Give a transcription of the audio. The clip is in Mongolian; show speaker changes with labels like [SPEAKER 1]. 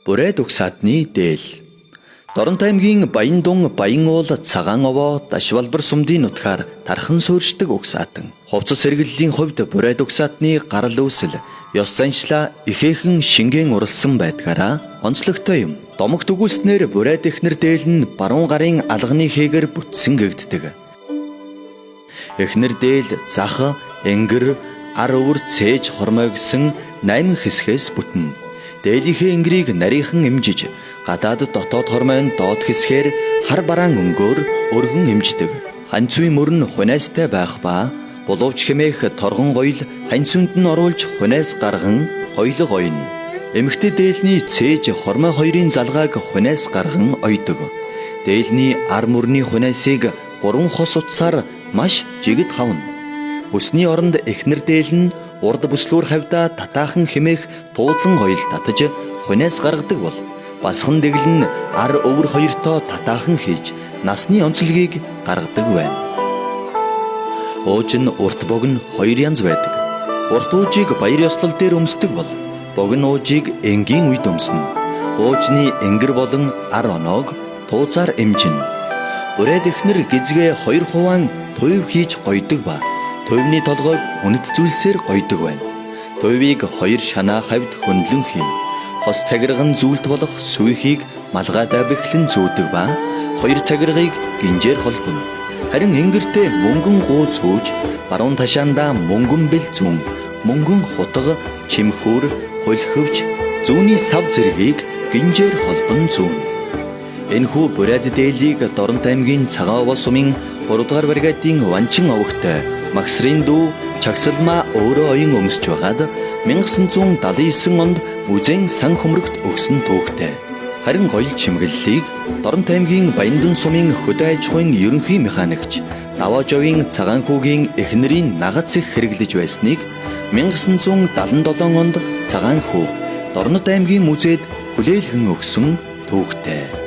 [SPEAKER 1] Бүрээд угсаатны дээл. Доронт аймгийн Баяндун Баян уул цагаан овоо Дашвалбар сумдын нутгаар тархан суурьшдаг угсаатан. Хувцас сэргэллийн хувьд бүрээд угсаатны гарал үүсэл ёс заншлаа ихээхэн шингэн уралсан байдгаараа онцлогтой юм. Домогт өгүүлснээр бүрээд эхнэр дээл нь баруун гарын алганы хээгэр бүтсэн гэгддэг. Эхнэр дээл зах, энгэр, ар өвөр цээж хормой гэсэн 8 хэсгээс бүтнэ. Дээлийнхээ энгэрийг нарийнхан эмжиж, гадаад дотоод хормойн доод хэсгээр хар бараан өнгөөр өргөн эмждэг. Ханцуй мөрн хунайстай байх ба булууч хэмээх торгон гоёл ханцунд нь оруулж хунайс гарган гоёлог ойно. Эмэгтэй дээлний цээж хормой хоёрын залгааг хунайс гарган ойдог. Дээлний ар мөрний хунайсыг 3 хос утсаар маш жигд хавна. Бүсний оронд эхнэр дээл нь урд бүслүүр хавьда татаахан хэмээх тууцан гоёл татаж хунайс гаргадаг бол басхан дэглэл нь ар өвөр хоёртоо татаахан хийж насны онцлогийг гаргадаг байна. Ууж нь урт бог нь 2 янз байдаг. Урт уужийг баяр ёслол дээр өмсдөг бол богино уужийг энгийн үед өмснө. Уужны энгэр болон ар оноог тууцаар эмжинэ. Бүрээд эхнэр гизгээ 2 хуваан туйв хийж гойдог ба туйвны толгойг үнэт зүйлсээр гойдог байна. Туйвыг 2 шанаа хавьд хөндлөн хийн. Хос цагирган зүйлт болох сүйхийг малгайдаа бэхлэн зүүдэг ба 2 цагиргыг гинжээр холбоно. Харин энгэртээ мөнгөн гуу зүүж баруун ташаандаа мөнгөн бэл зүүн, мөнгөн хутга, чимхүүр, хөлхөвч, зүүний сав зэргийг гинжээр холбон зүүн. Энэхүү бүрээд дээлийг Доронт аймгийн Цагаан овоо сумын 3 дугаар бригадын Ванчин овогтой Максрын дүү Чагсалмаа өөрөө оюун өмсөж байгаад 1979 онд Үзэн сан хөмрөгт өгсөн түүхтэй. Харин гоёл чимэглэлийг Доронт аймгийн Баяндун сумын хөдөө аж ахуйн ерөнхий механикч Даваажовын цагаан хүүгийн эхнэрийн нагац их хэрэглэж байсныг 1977 онд цагаан хүү Доронт аймгийн музейд хүлээлгэн өгсөн түүхтэй.